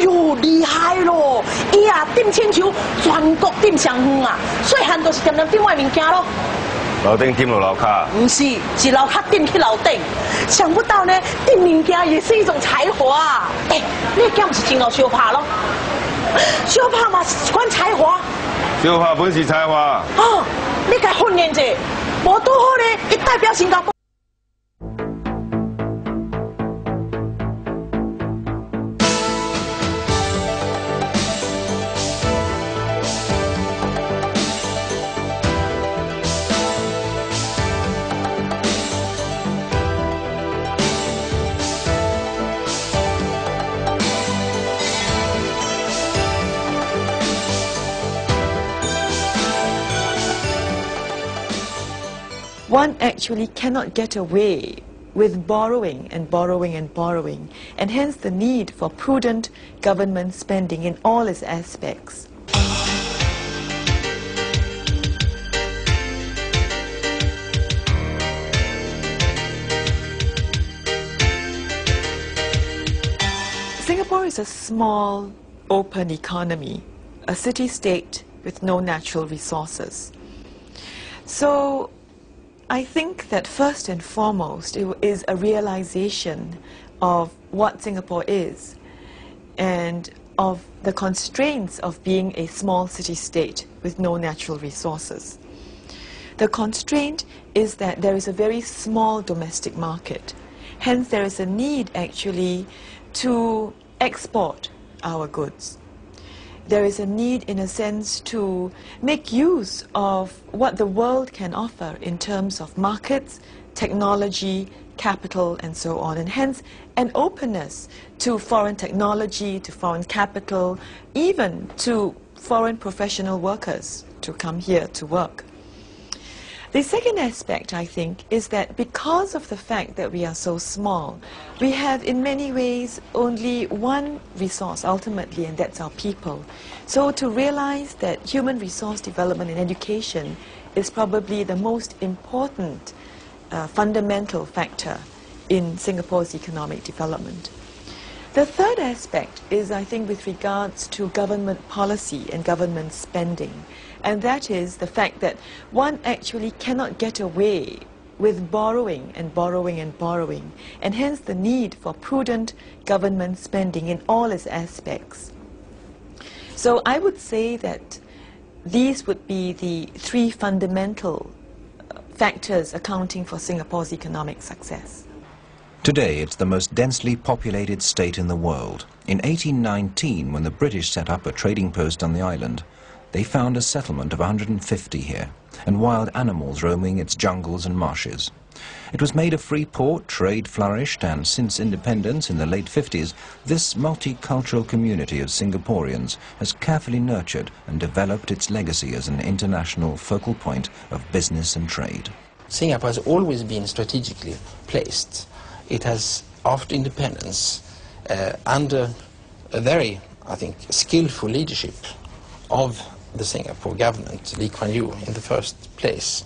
哟，厉害咯！伊啊点亲像全国点上远啊，细汉都是点点点外物件咯。楼顶点落楼卡？不是，是楼卡点去楼顶。想不到呢，点物件也是一种才华啊！哎，你敢不是真有相拍咯？相拍嘛是一款才华。相拍本是才华。哦，你该训练者，无多好呢，伊代表新加坡。 One actually cannot get away with borrowing and borrowing and borrowing, and hence the need for prudent government spending in all its aspects. Singapore is a small, open economy, a city-state with no natural resources. So I think that first and foremost it is a realization of what Singapore is and of the constraints of being a small city-state with no natural resources. The constraint is that there is a very small domestic market. Hence there is a need actually to export our goods. There is a need, in a sense, to make use of what the world can offer in terms of markets, technology, capital, and so on, and hence an openness to foreign technology, to foreign capital, even to foreign professional workers to come here to work. The second aspect, I think, is that because of the fact that we are so small, we have in many ways only one resource ultimately, and that's our people. So to realize that human resource development and education is probably the most important fundamental factor in Singapore's economic development. The third aspect is, I think, with regards to government policy and government spending, and that is the fact that one actually cannot get away with borrowing and borrowing and borrowing, and hence the need for prudent government spending in all its aspects. So I would say that these would be the three fundamental factors accounting for Singapore's economic success. Today, it's the most densely populated state in the world. In 1819, when the British set up a trading post on the island, they found a settlement of 150 here, and wild animals roaming its jungles and marshes. It was made a free port, trade flourished, and since independence in the late 50s, this multicultural community of Singaporeans has carefully nurtured and developed its legacy as an international focal point of business and trade. Singapore has always been strategically placed. It has, after independence, under a very, I think, skillful leadership of the Singapore government, Lee Kuan Yew in the first place,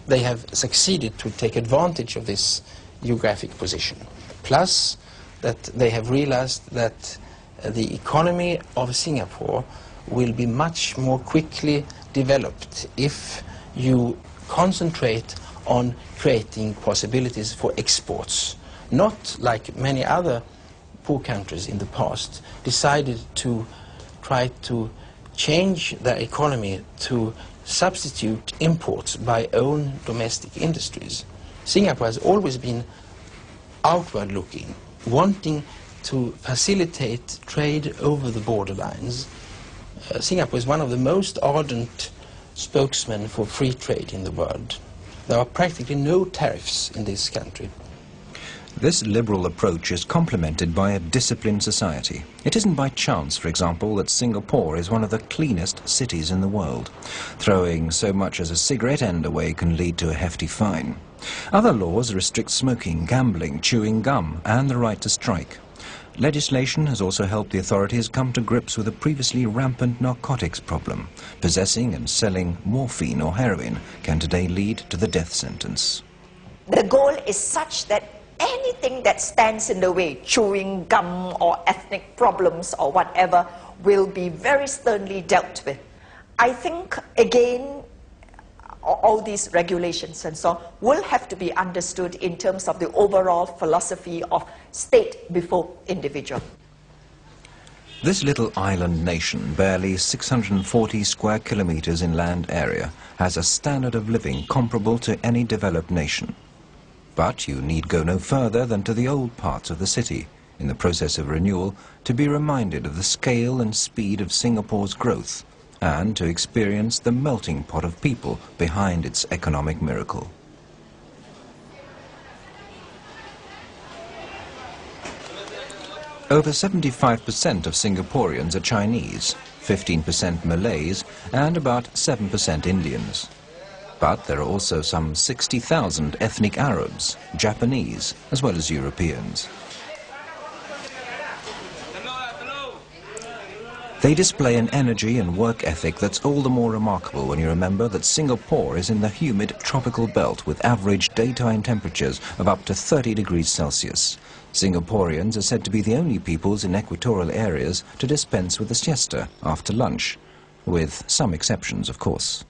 they have succeeded to take advantage of this geographic position. Plus, that they have realized that the economy of Singapore will be much more quickly developed if you concentrate on creating possibilities for exports. Not like many other poor countries in the past decided to try to change their economy to substitute imports by own domestic industries. Singapore has always been outward looking, wanting to facilitate trade over the borderlines. Singapore is one of the most ardent spokesmen for free trade in the world. There are practically no tariffs in this country. This liberal approach is complemented by a disciplined society. It isn't by chance, for example, that Singapore is one of the cleanest cities in the world. Throwing so much as a cigarette end away can lead to a hefty fine. Other laws restrict smoking, gambling, chewing gum, and the right to strike. Legislation has also helped the authorities come to grips with a previously rampant narcotics problem. Possessing and selling morphine or heroin can today lead to the death sentence. The goal is such that anything that stands in the way, chewing gum or ethnic problems or whatever, will be very sternly dealt with. I think, again, all these regulations and so on will have to be understood in terms of the overall philosophy of state before individual. This little island nation, barely 640 square kilometers in land area, has a standard of living comparable to any developed nation. But you need go no further than to the old parts of the city, in the process of renewal, to be reminded of the scale and speed of Singapore's growth, and to experience the melting pot of people behind its economic miracle. Over 75% of Singaporeans are Chinese, 15% Malays, and about 7% Indians. But there are also some 60,000 ethnic Arabs, Japanese, as well as Europeans. They display an energy and work ethic that's all the more remarkable when you remember that Singapore is in the humid tropical belt with average daytime temperatures of up to 30 degrees Celsius. Singaporeans are said to be the only peoples in equatorial areas to dispense with a siesta after lunch, with some exceptions, of course.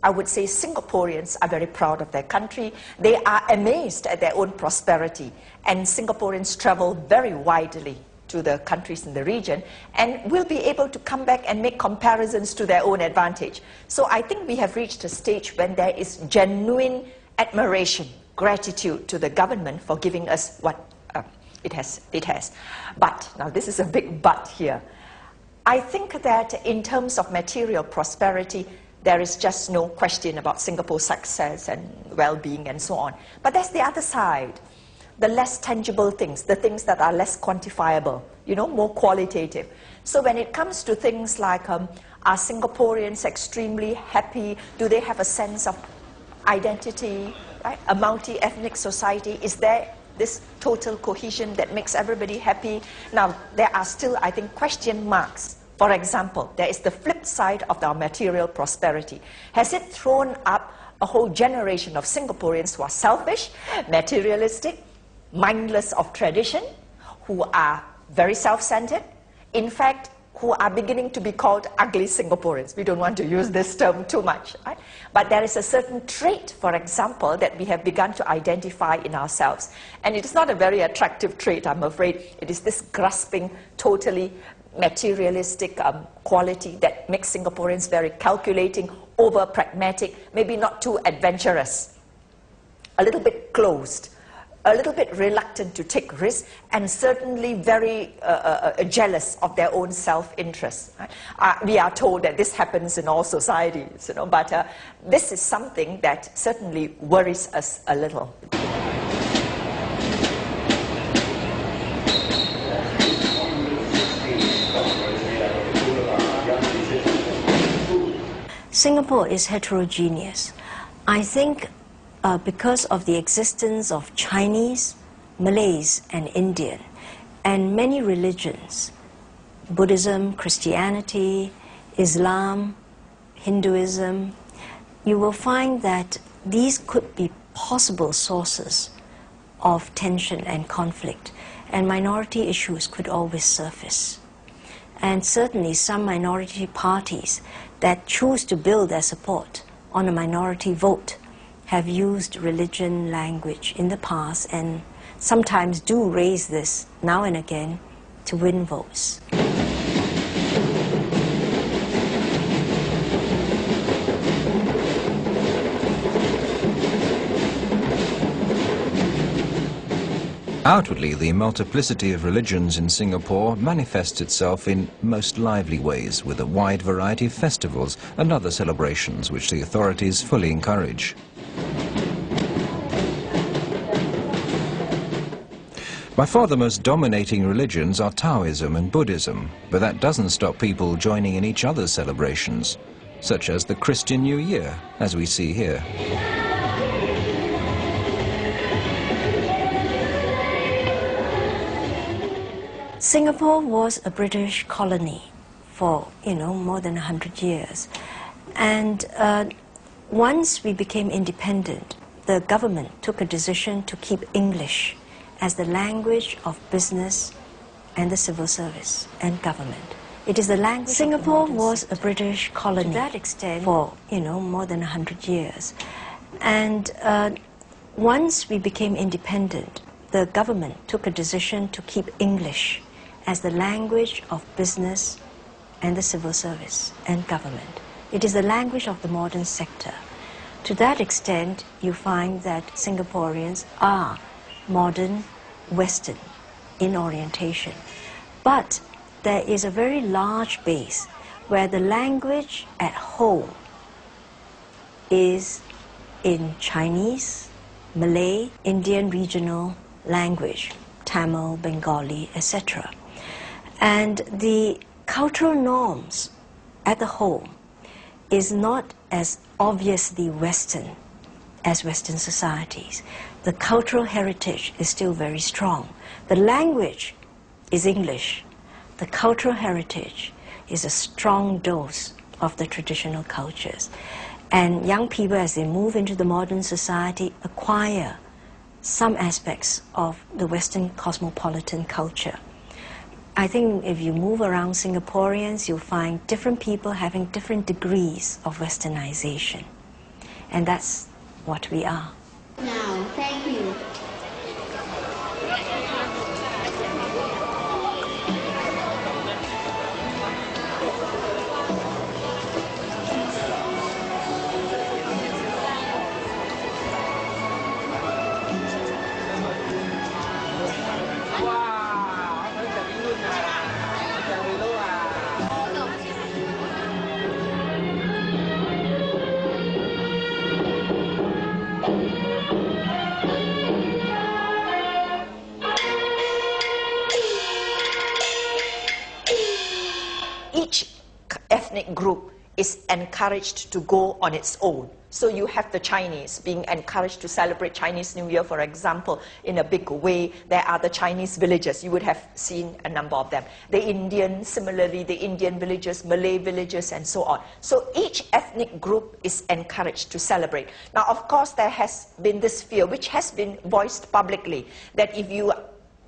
I would say Singaporeans are very proud of their country. They are amazed at their own prosperity, and Singaporeans travel very widely to the countries in the region and will be able to come back and make comparisons to their own advantage. So I think we have reached a stage when there is genuine admiration, gratitude to the government for giving us what it has. But, now this is a big but here. I think that in terms of material prosperity, there is just no question about Singapore's success and well-being and so on. But that's the other side. The less tangible things, the things that are less quantifiable, you know, more qualitative. So when it comes to things like, are Singaporeans extremely happy? Do they have a sense of identity, right? A multi-ethnic society? Is there this total cohesion that makes everybody happy? Now, there are still, I think, question marks. For example, there is the flip side of our material prosperity. Has it thrown up a whole generation of Singaporeans who are selfish, materialistic, mindless of tradition, who are very self-centered, in fact, who are beginning to be called ugly Singaporeans? We don't want to use this term too much, right? But there is a certain trait, for example, that we have begun to identify in ourselves. And it is not a very attractive trait, I'm afraid. It is this grasping, totally materialistic quality that makes Singaporeans very calculating, over-pragmatic, maybe not too adventurous, a little bit closed, a little bit reluctant to take risks, and certainly very jealous of their own self-interest. Right? We are told that this happens in all societies, you know, but this is something that certainly worries us a little. Singapore is heterogeneous. I think because of the existence of Chinese, Malays, and Indian, and many religions, Buddhism, Christianity, Islam, Hinduism, you will find that these could be possible sources of tension and conflict, and minority issues could always surface. And certainly some minority parties that choose to build their support on a minority vote have used religion, language in the past, and sometimes do raise this now and again to win votes. Outwardly, the multiplicity of religions in Singapore manifests itself in most lively ways, with a wide variety of festivals and other celebrations which the authorities fully encourage. By far the most dominating religions are Taoism and Buddhism, but that doesn't stop people joining in each other's celebrations, such as the Christian New Year, as we see here. Singapore was a British colony for, more than 100 years. And once we became independent, the government took a decision to keep English as the language of business and the civil service and government. It is the language. Singapore was a British colony to that extent for more than 100 years, and once we became independent, the government took a decision to keep English as the language of business and the civil service and government. It is the language of the modern sector. To that extent, you find that Singaporeans are modern, Western in orientation. But there is a very large base where the language at home is in Chinese, Malay, Indian regional language, Tamil, Bengali, etc. And the cultural norms at the home is not as obviously Western as Western societies. The cultural heritage is still very strong. The language is English. The cultural heritage is a strong dose of the traditional cultures. And young people, as they move into the modern society, acquire some aspects of the Western cosmopolitan culture. I think if you move around Singaporeans, you'll find different people having different degrees of Westernization. And that's what we are. Now, thank you. Each ethnic group is encouraged to go on its own. So you have the Chinese being encouraged to celebrate Chinese New Year, for example, in a big way. There are the Chinese villages. You would have seen a number of them. The Indian, similarly, the Indian villages, Malay villages, and so on. So each ethnic group is encouraged to celebrate. Now, of course, there has been this fear, which has been voiced publicly, that if you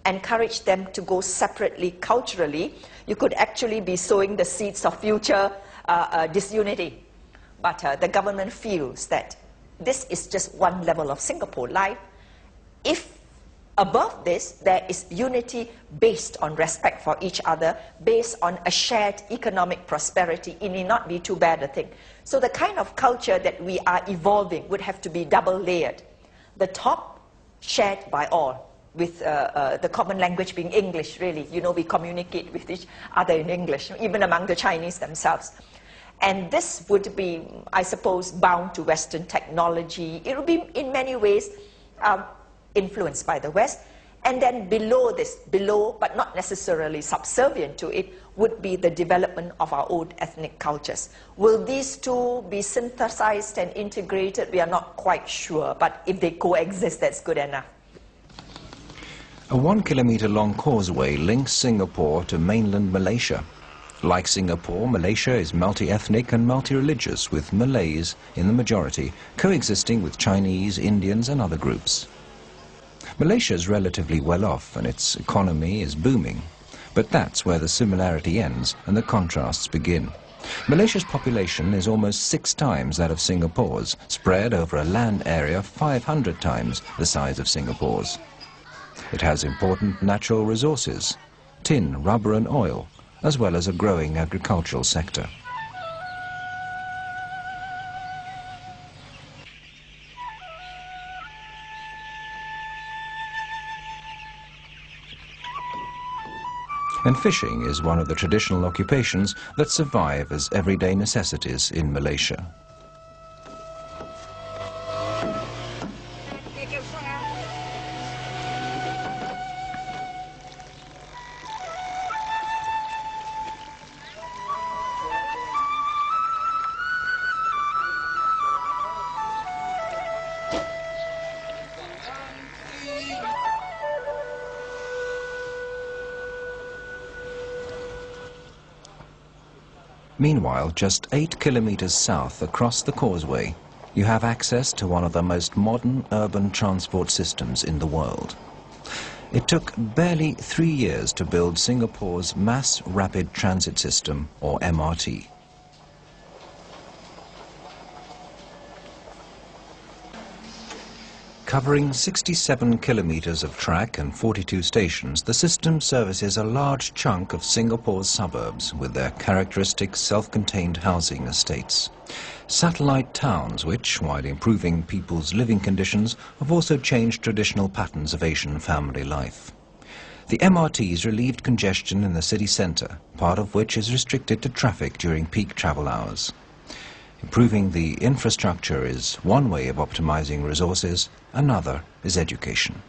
encourage them to go separately culturally, you could actually be sowing the seeds of future disunity. But the government feels that this is just one level of Singapore life. If above this, there is unity based on respect for each other, based on a shared economic prosperity, it need not be too bad a thing. So the kind of culture that we are evolving would have to be double layered. The top, shared by all, with the common language being English, really. You know, we communicate with each other in English, even among the Chinese themselves. And this would be, I suppose, bound to Western technology. It would be, in many ways, influenced by the West. And then below this, below, but not necessarily subservient to it, would be the development of our own ethnic cultures. Will these two be synthesized and integrated? We are not quite sure. But if they coexist, that's good enough. A 1-kilometre-long causeway links Singapore to mainland Malaysia. Like Singapore, Malaysia is multi-ethnic and multi-religious, with Malays in the majority, coexisting with Chinese, Indians and other groups. Malaysia is relatively well off and its economy is booming, but that's where the similarity ends and the contrasts begin. Malaysia's population is almost 6 times that of Singapore's, spread over a land area 500 times the size of Singapore's. It has important natural resources, tin, rubber and oil, as well as a growing agricultural sector. And fishing is one of the traditional occupations that survive as everyday necessities in Malaysia. Meanwhile, just 8 kilometers south across the causeway, you have access to one of the most modern urban transport systems in the world. It took barely 3 years to build Singapore's Mass Rapid Transit System, or MRT. Covering 67 kilometers of track and 42 stations, the system services a large chunk of Singapore's suburbs with their characteristic self-contained housing estates. Satellite towns which, while improving people's living conditions, have also changed traditional patterns of Asian family life. The MRTs relieved congestion in the city centre, part of which is restricted to traffic during peak travel hours. Improving the infrastructure is one way of optimizing resources, another is education.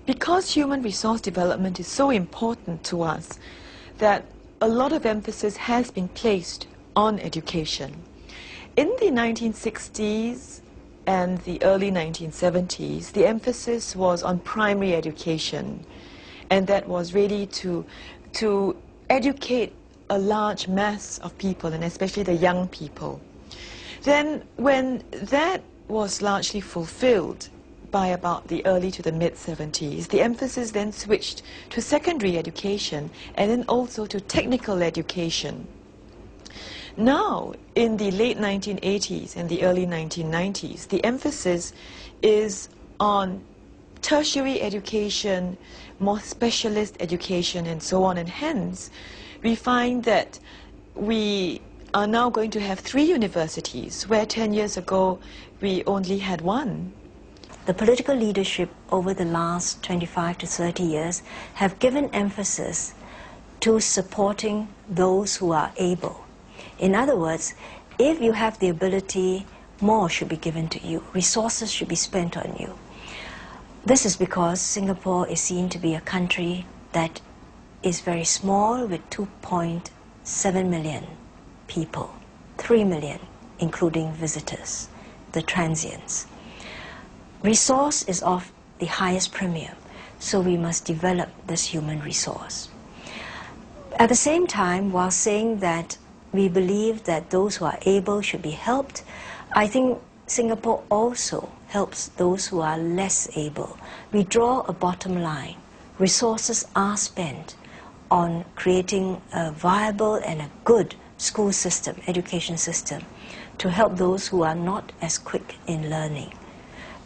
Because human resource development is so important to us, that a lot of emphasis has been placed on education. In the 1960s and the early 1970s, the emphasis was on primary education, and that was really to educate a large mass of people, and especially the young people. Then when that was largely fulfilled by about the early to the mid-70s, the emphasis then switched to secondary education and then also to technical education. Now, in the late 1980s and the early 1990s, the emphasis is on tertiary education, more specialist education, and so on, and hence we find that we are now going to have 3 universities, where 10 years ago we only had 1. The political leadership over the last 25 to 30 years have given emphasis to supporting those who are able. In other words, if you have the ability, more should be given to you. Resources should be spent on you. This is because Singapore is seen to be a country that is very small, with 2.7 million people, 3 million including visitors, the transients. Resource is of the highest premium, so we must develop this human resource. At the same time, while saying that we believe that those who are able should be helped, I think Singapore also helps those who are less able. We draw a bottom line. Resources are spent on creating a viable and a good school system, education system, to help those who are not as quick in learning.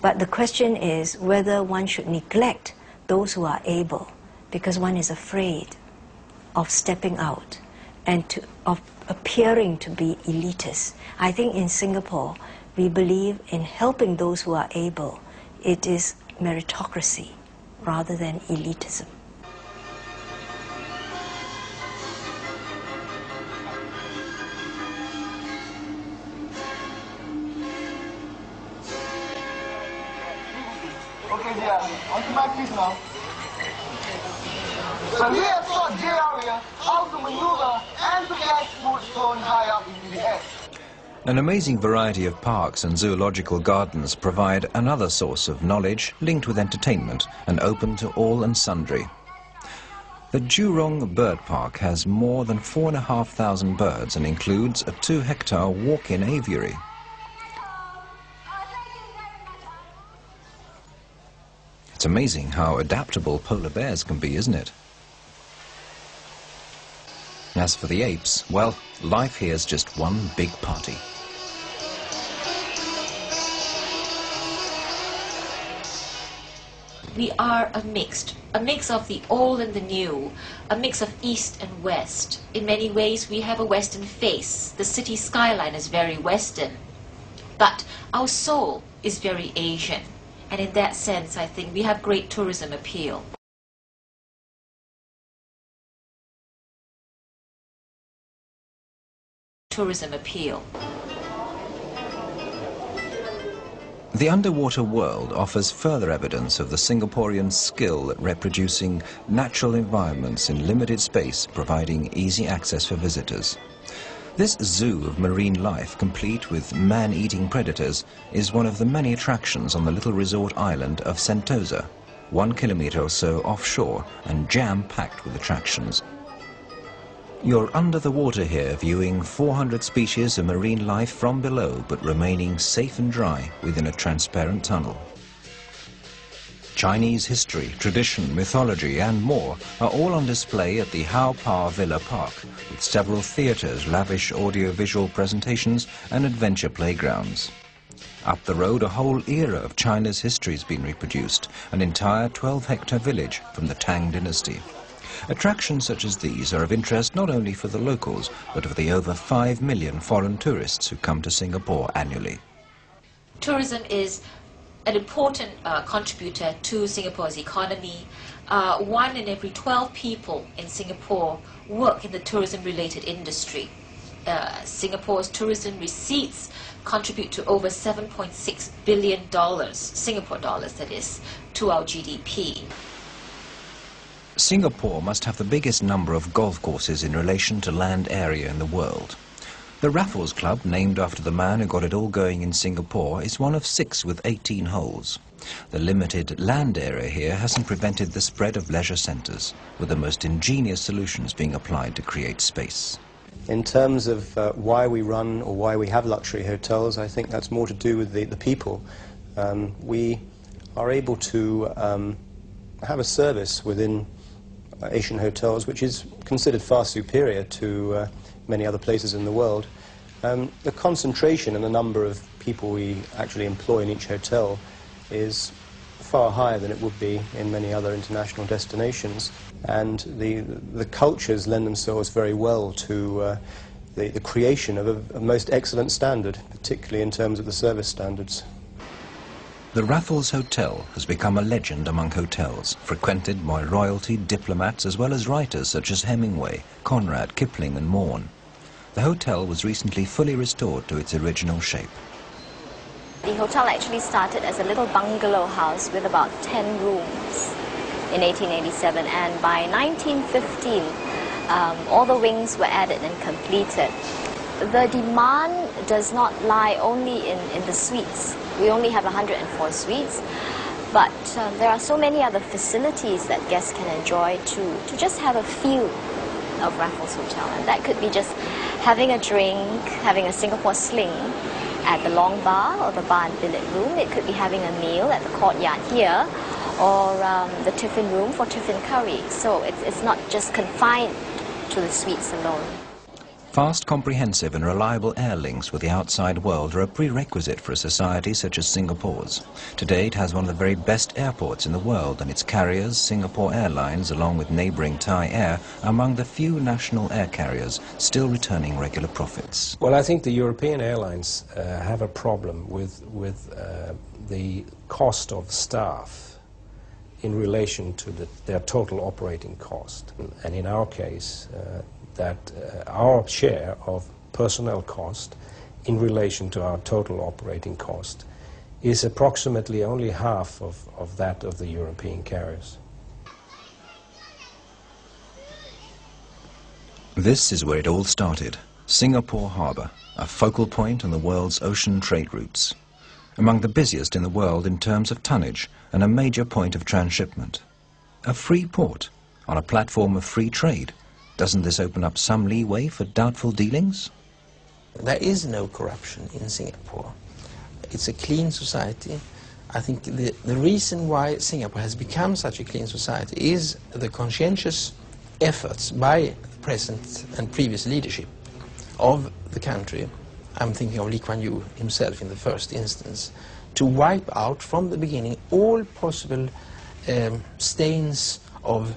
But the question is whether one should neglect those who are able, because one is afraid of stepping out and of appearing to be elitist. I think in Singapore, we believe in helping those who are able. It is meritocracy rather than elitism. Okay, dear, on to my piece now. So we have taught JRA how to maneuver and to catch food thrown high up into the air. An amazing variety of parks and zoological gardens provide another source of knowledge linked with entertainment and open to all and sundry. The Jurong Bird Park has more than 4,500 birds and includes a 2-hectare walk-in aviary. It's amazing how adaptable polar bears can be, isn't it? As for the apes, well, life here is just one big party. We are a mix of the old and the new, a mix of east and west. In many ways, we have a western face. The city skyline is very western, but our soul is very Asian. And in that sense, I think we have great tourism appeal. Tourism appeal. The underwater world offers further evidence of the Singaporeans' skill at reproducing natural environments in limited space, providing easy access for visitors. This zoo of marine life, complete with man-eating predators, is one of the many attractions on the little resort island of Sentosa, 1 kilometre or so offshore and jam-packed with attractions. You're under the water here, viewing 400 species of marine life from below, but remaining safe and dry within a transparent tunnel. Chinese history, tradition, mythology and more are all on display at the Hao Pa Villa Park, with several theatres, lavish audio-visual presentations and adventure playgrounds. Up the road, a whole era of China's history has been reproduced, an entire 12-hectare village from the Tang dynasty. Attractions such as these are of interest not only for the locals, but for the over 5 million foreign tourists who come to Singapore annually. Tourism is an important contributor to Singapore's economy. 1 in every 12 people in Singapore work in the tourism-related industry. Singapore's tourism receipts contribute to over $7.6 billion, Singapore dollars that is, to our GDP. Singapore must have the biggest number of golf courses in relation to land area in the world. The Raffles Club, named after the man who got it all going in Singapore, is one of 6 with 18 holes. The limited land area here hasn't prevented the spread of leisure centres, with the most ingenious solutions being applied to create space. In terms of why we run or why we have luxury hotels, I think that's more to do with the people. We are able to have a service within Asian hotels which is considered far superior to many other places in the world. The concentration and the number of people we actually employ in each hotel is far higher than it would be in many other international destinations, and the cultures lend themselves very well to the creation of a most excellent standard, particularly in terms of the service standards. The Raffles Hotel has become a legend among hotels, frequented by royalty, diplomats, as well as writers such as Hemingway, Conrad, Kipling and Morn. The hotel was recently fully restored to its original shape. The hotel actually started as a little bungalow house with about 10 rooms in 1887, and by 1915 all the wings were added and completed. The demand does not lie only in the suites. We only have 104 suites, but there are so many other facilities that guests can enjoy to just have a feel of Raffles Hotel. And that could be just having a drink, having a Singapore sling at the long bar or the bar and billiard room. It could be having a meal at the courtyard here, or the tiffin room for tiffin curry. So it's not just confined to the suites alone. Fast, comprehensive and reliable air links with the outside world are a prerequisite for a society such as Singapore's. Today it has one of the very best airports in the world, and its carriers, Singapore Airlines, along with neighbouring Thai Air, are among the few national air carriers still returning regular profits. Well, I think the European airlines have a problem with the cost of staff in relation to their total operating cost. And in our case, our share of personnel cost in relation to our total operating cost is approximately only half of that of the European carriers. This is where it all started, Singapore Harbour, a focal point on the world's ocean trade routes. Among the busiest in the world in terms of tonnage and a major point of transshipment. A free port on a platform of free trade. Doesn't this open up some leeway for doubtful dealings? There is no corruption in Singapore. It's a clean society. I think the reason why Singapore has become such a clean society is the conscientious efforts by the present and previous leadership of the country. I'm thinking of Lee Kuan Yew himself in the first instance, to wipe out from the beginning all possible stains of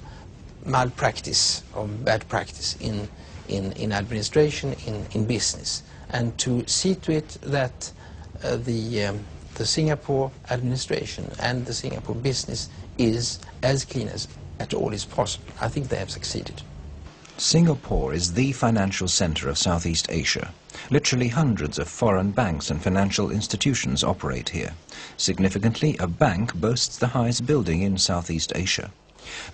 malpractice, of bad practice in administration, in business, and to see to it that the Singapore administration and the Singapore business is as clean as at all is possible. I think they have succeeded. Singapore is the financial centre of Southeast Asia. Literally hundreds of foreign banks and financial institutions operate here. Significantly, a bank boasts the highest building in Southeast Asia.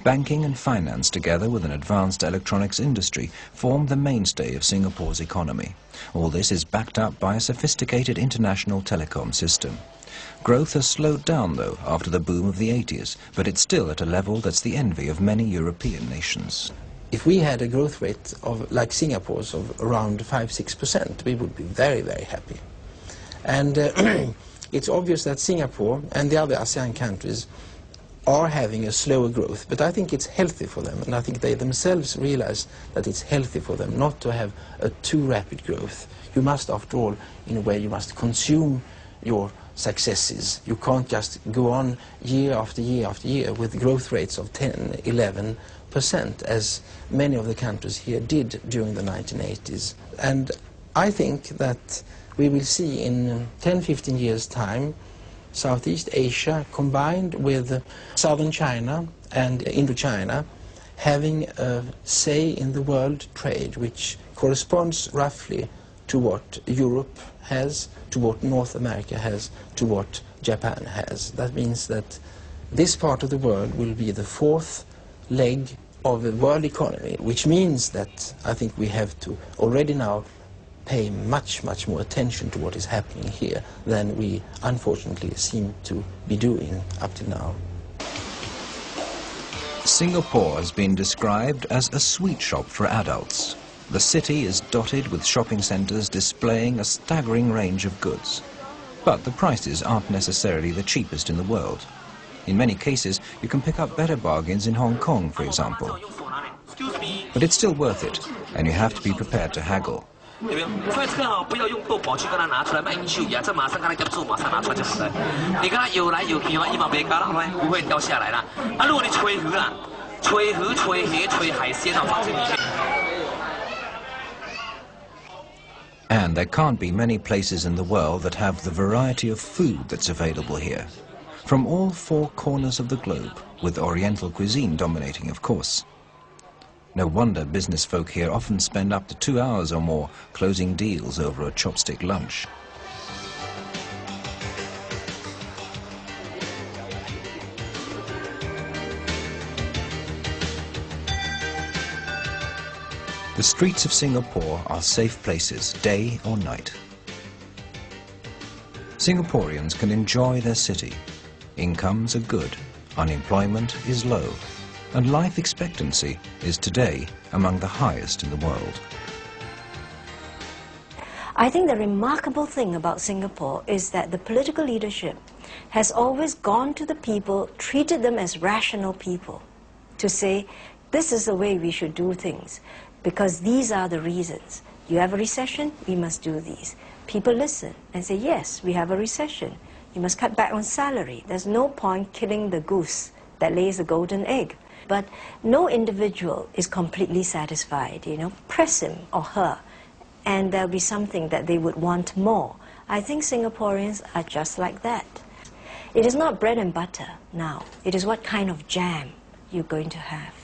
Banking and finance, together with an advanced electronics industry, form the mainstay of Singapore's economy. All this is backed up by a sophisticated international telecom system. Growth has slowed down, though, after the boom of the 80s, but it's still at a level that's the envy of many European nations. If we had a growth rate of, like Singapore's, of around 5–6%, we would be very, very happy. And it's obvious that Singapore and the other ASEAN countries are having a slower growth, but I think it's healthy for them, and I think they themselves realize that it's healthy for them not to have a too rapid growth. You must, after all, in a way, you must consume your successes. You can't just go on year after year after year with growth rates of 10, 11%, as many of the countries here did during the 1980s. And I think that we will see in 10–15 years' time Southeast Asia combined with southern China and Indochina having a say in the world trade, which corresponds roughly to what Europe has, to what North America has, to what Japan has. That means that this part of the world will be the fourth leg of the world economy, which means that I think we have to already now pay much, much more attention to what is happening here than we unfortunately seem to be doing up to now. Singapore has been described as a sweet shop for adults. The city is dotted with shopping centres displaying a staggering range of goods. But the prices aren't necessarily the cheapest in the world. In many cases, you can pick up better bargains in Hong Kong, for example. But it's still worth it, and you have to be prepared to haggle. 有没有？所以这个不要用豆包去跟他拿出来，卖手呀，这马上跟他夹住，马上拿出来就好了。你跟他游来游去一毛没高了，不会掉下来了。如果你吹鱼啊，吹鱼、吹蟹、吹海鲜啊，放进去。 And there can't be many places in the world that have the variety of food that's available here. From all four corners of the globe, with Oriental cuisine dominating, of course. No wonder business folk here often spend up to 2 hours or more closing deals over a chopstick lunch. The streets of Singapore are safe places, day or night. Singaporeans can enjoy their city. Incomes are good, unemployment is low, and life expectancy is today among the highest in the world. I think the remarkable thing about Singapore is that the political leadership has always gone to the people, treated them as rational people, to say, this is the way we should do things, because these are the reasons. You have a recession, we must do these. People listen and say, yes, we have a recession. You must cut back on salary. There's no point killing the goose that lays a golden egg. But no individual is completely satisfied, you know. Press him or her, and there'll be something that they would want more. I think Singaporeans are just like that. It is not bread and butter now. It is what kind of jam you're going to have.